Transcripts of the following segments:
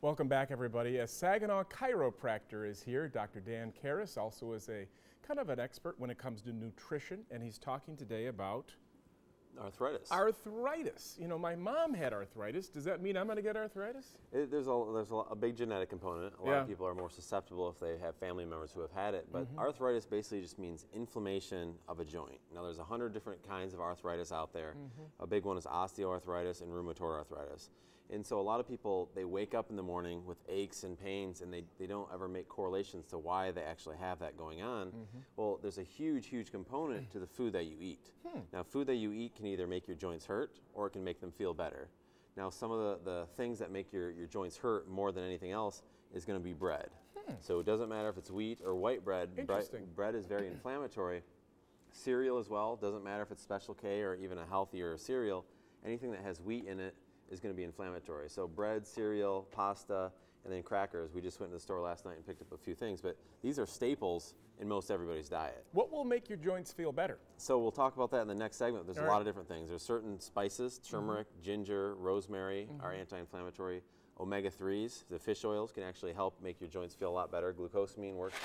Welcome back, everybody. A Saginaw chiropractor is here. Dr. Dan Kehres also is a kind of an expert when it comes to nutrition, and he's talking today about arthritis. Arthritis. You know, my mom had arthritis. Does that mean I'm going to get arthritis? There's a big genetic component. A lot of people are more susceptible if they have family members who have had it. But arthritis basically just means inflammation of a joint. Now, there's 100 different kinds of arthritis out there. A big one is osteoarthritis and rheumatoid arthritis. And so a lot of people, they wake up in the morning with aches and pains, and they don't ever make correlations to why they actually have that going on. Well, there's a huge component to the food that you eat. Now, food that you eat can either make your joints hurt or it can make them feel better. Now, some of the things that make your joints hurt more than anything else is going to be bread. So it doesn't matter if it's wheat or white bread. Bread is very inflammatory. Cereal as well. Doesn't matter if it's Special K or even a healthier cereal. Anything that has wheat in it is going to be inflammatory. So bread, cereal, pasta, and then crackers. We just went to the store last night and picked up a few things, but these are staples in most everybody's diet. What will make your joints feel better? So we'll talk about that in the next segment. There's a lot of different things. There's certain spices, turmeric, ginger, rosemary are anti-inflammatory. Omega-3s, the fish oils, can actually help make your joints feel a lot better. Glucosamine works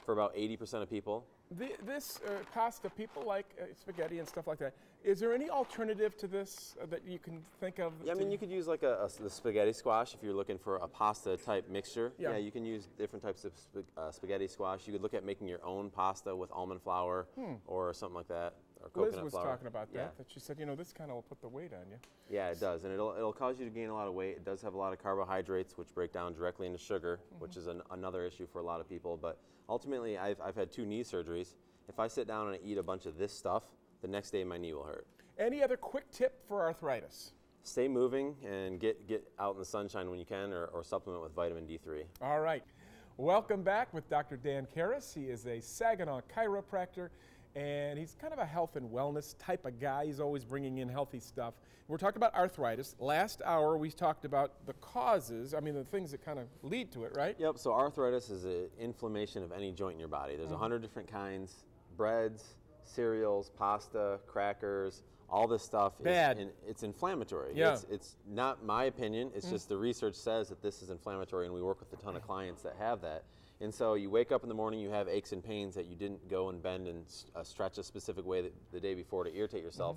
for about 80% of people. This pasta, people like spaghetti and stuff like that. Is there any alternative to this that you can think of? Yeah, I mean, you could use like the spaghetti squash if you're looking for a pasta type mixture. Yeah, you can use different types of spaghetti squash. You could look at making your own pasta with almond flour or something like that. Or coconut Liz was flour. talking about that she said, you know, this kind of will put the weight on you. Yeah, it does, and it'll cause you to gain a lot of weight. It does have a lot of carbohydrates, which break down directly into sugar, which is another issue for a lot of people. But ultimately, I've had 2 knee surgeries. If I sit down and I eat a bunch of this stuff, the next day my knee will hurt. Any other quick tip for arthritis? Stay moving and get out in the sunshine when you can, or supplement with vitamin D3. All right. Welcome back with Dr. Dan Kehres. He is a Saginaw chiropractor, and he's kind of a health and wellness type of guy. He's always bringing in healthy stuff. We're talking about arthritis. Last hour, we talked about the causes, I mean, the things that kind of lead to it, right? Yep, so arthritis is an inflammation of any joint in your body. There's 100 different kinds. Breads, cereals, pasta, crackers, all this stuff it's inflammatory. Yeah. It's not my opinion, it's just the research says that this is inflammatory, and we work with a ton of clients that have that. And so you wake up in the morning, you have aches and pains that you didn't go and bend and stretch a specific way the day before to irritate yourself.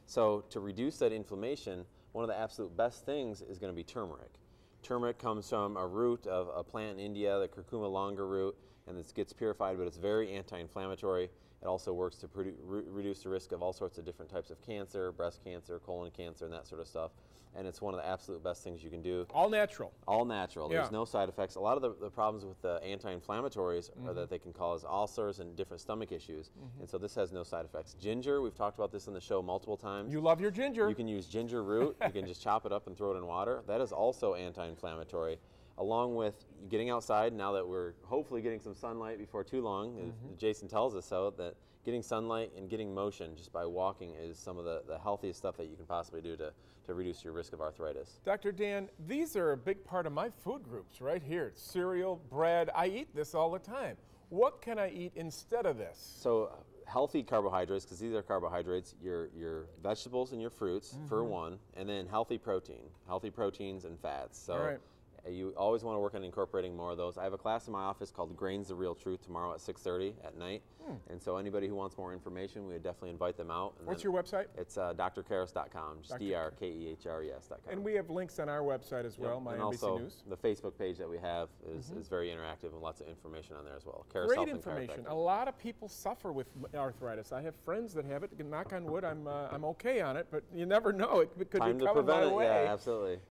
So to reduce that inflammation, one of the absolute best things is going to be turmeric. Turmeric comes from a root of a plant in India, the curcuma longa root, and this gets purified, but it's very anti-inflammatory. It also works to reduce the risk of all sorts of different types of cancer, breast cancer, colon cancer, and that sort of stuff. And it's one of the absolute best things you can do. All natural. All natural. There's no side effects. A lot of the problems with the anti-inflammatories are that they can cause ulcers and different stomach issues. And so this has no side effects. Ginger, we've talked about this on the show multiple times. You love your ginger. You can use ginger root. You can just chop it up and throw it in water. That is also anti-inflammatory. Along with getting outside, now that we're hopefully getting some sunlight before too long, Jason tells us so, that getting sunlight and getting motion just by walking is some of the healthiest stuff that you can possibly do to reduce your risk of arthritis. Dr. Dan, these are a big part of my food groups right here. Cereal, bread, I eat this all the time. What can I eat instead of this? So healthy carbohydrates, because these are carbohydrates, your vegetables and your fruits for one, and then healthy proteins and fats. So you always want to work on incorporating more of those. I have a class in my office called Grains the Real Truth tomorrow at 6:30 at night. And so anybody who wants more information, we would definitely invite them out. And what's your website? It's drkehres.com, just drkehres.com. And we have links on our website as well, my and NBC also News. The Facebook page that we have is very interactive and lots of information on there as well. Kehres Great information. A lot of people suffer with arthritis. I have friends that have it. Knock on wood, I'm okay on it, but you never know. It could be coming my way. Yeah, absolutely.